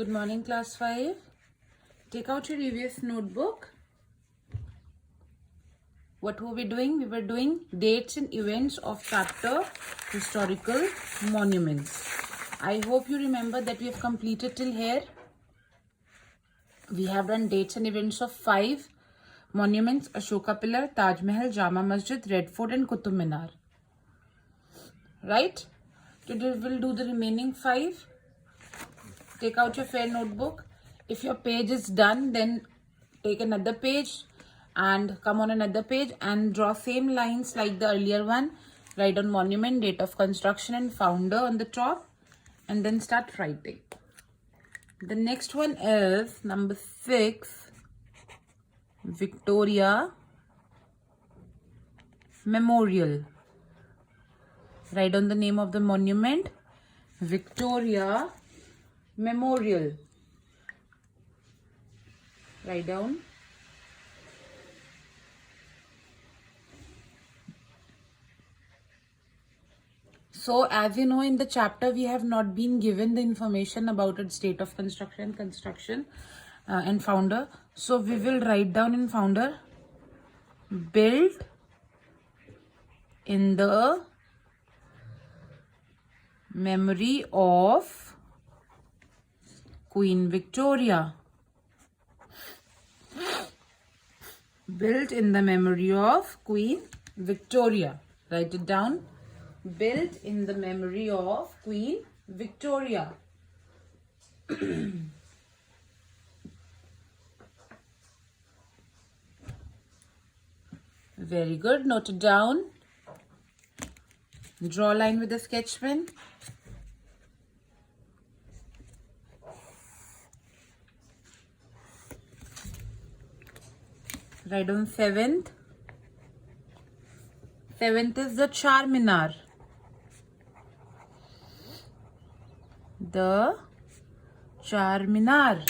Good morning, class 5. Take out your EVS notebook. What were we doing? We were doing dates and events of chapter Historical Monuments. I hope you remember that we have completed till here. We have done dates and events of 5 monuments: Ashoka Pillar, Taj Mahal, Jama Masjid, Red Fort and Qutub Minar. Right? Today we'll do the remaining 5. Take out your fair notebook. If your page is done, then take another page and come on another page and draw same lines like the earlier one. Write on monument, date of construction and founder on the top, and then start writing. The next one is number 6, Victoria Memorial. Write on the name of the monument, Victoria Memorial. Write down. So as you know, in the chapter we have not been given the information about its date of construction, and founder. So we will write down in founder, built in the memory of Queen Victoria. Built in the memory of Queen Victoria. Write it down. Built in the memory of Queen Victoria. Very good. Note it down. Draw a line with a sketch pen. Write down 7th. 7th is the Charminar. The Charminar.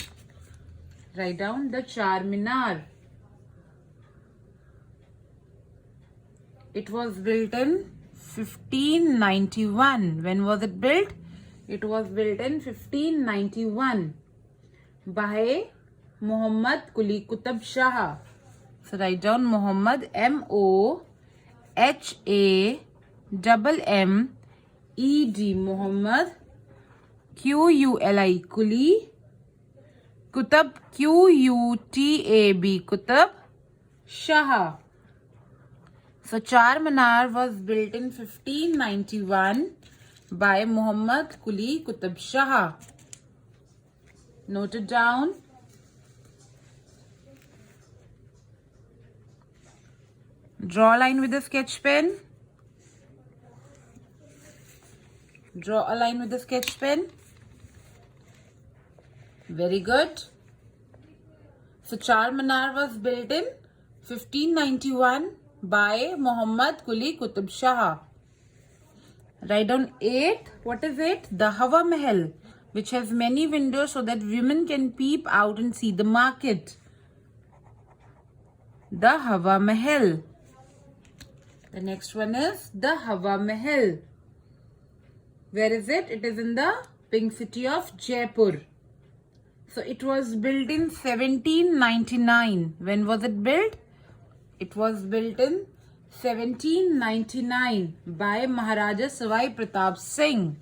Write down the Charminar. It was built in 1591. When was it built? It was built in 1591 by Muhammad Quli Qutb Shah. So write down Muhammad, M-O-H-A-M-M-E-D, Muhammad, Q-U-L-I, Quli, Qutb, Q-U-T-A-B, Qutb Shah. So Charminar was built in 1591 by Muhammad Quli Qutb Shah. Note it down. Draw a line with a sketch pen. Draw a line with a sketch pen. Very good. So Charminar was built in 1591 by Muhammad Quli Qutb Shah. Write down 8. What is it? The Hawa Mahal, which has many windows so that women can peep out and see the market. The Hawa Mahal. The next one is the Hawa Mahal. Where is it? It is in the pink city of Jaipur. So it was built in 1799. When was it built? It was built in 1799 by Maharaja Savai Pratap Singh.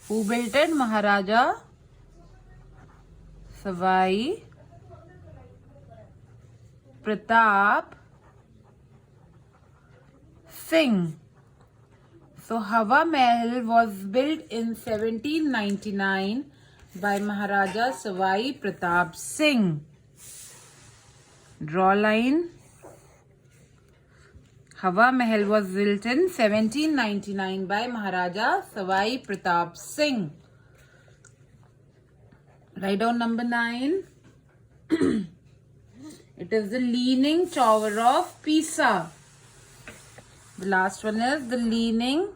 Who built it? Maharaja Savai Pratap Singh. So Hawa Mahal was built in 1799 by Maharaja Savai Pratap Singh. Draw line. Hawa Mahal was built in 1799 by Maharaja Savai Pratap Singh. Write down number 9. It is the Leaning Tower of Pisa. The last one is the Leaning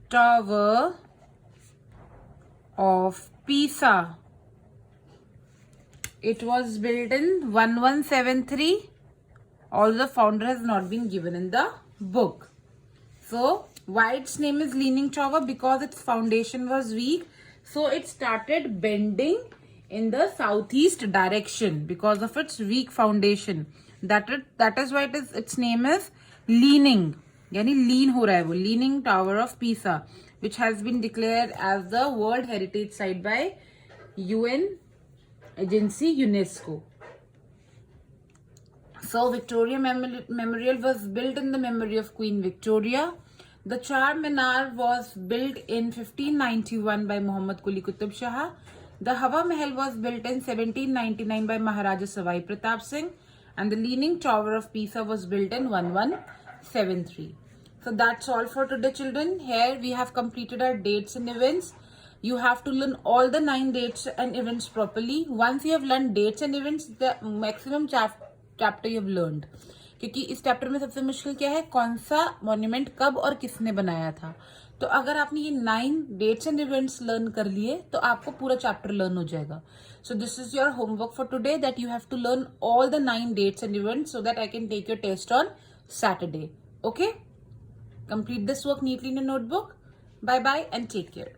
Tower of Pisa. It was built in 1173. Although the founder has not been given in the book. So Why its name is Leaning Tower? Because its foundation was weak, so it started bending in the southeast direction because of its weak foundation. That is why its name is leaning. यानी lean हो रहा है वो. Leaning Tower of Pisa, which has been declared as the World Heritage Site by UN agency UNESCO. So Victoria Memorial was built in the memory of Queen Victoria. The Char Minar was built in 1591 by Muhammad Quli Qutub Shah. The Hawa Mahal was built in 1799 by Maharaja Savai Pratap Singh. And the Leaning Tower of Pisa was built in 1173. So that's all for today, children. Here we have completed our dates and events. You have to learn all the 9 dates and events properly. Once you have learned dates and events, the maximum chapter you have learned. क्योंकि इस chapter में सबसे मुश्किल क्या है, कौन सा monument कब और किसने बनाया था. तो अगर आपने ये 9 डेट्स एंड इवेंट्स लर्न कर लिए तो आपको पूरा चैप्टर लर्न हो जाएगा. So this is your homework for today, that you have to learn all the 9 dates and events so that I can take your test on Saturday. Okay? Complete this work neatly in a notebook. Bye bye and take care.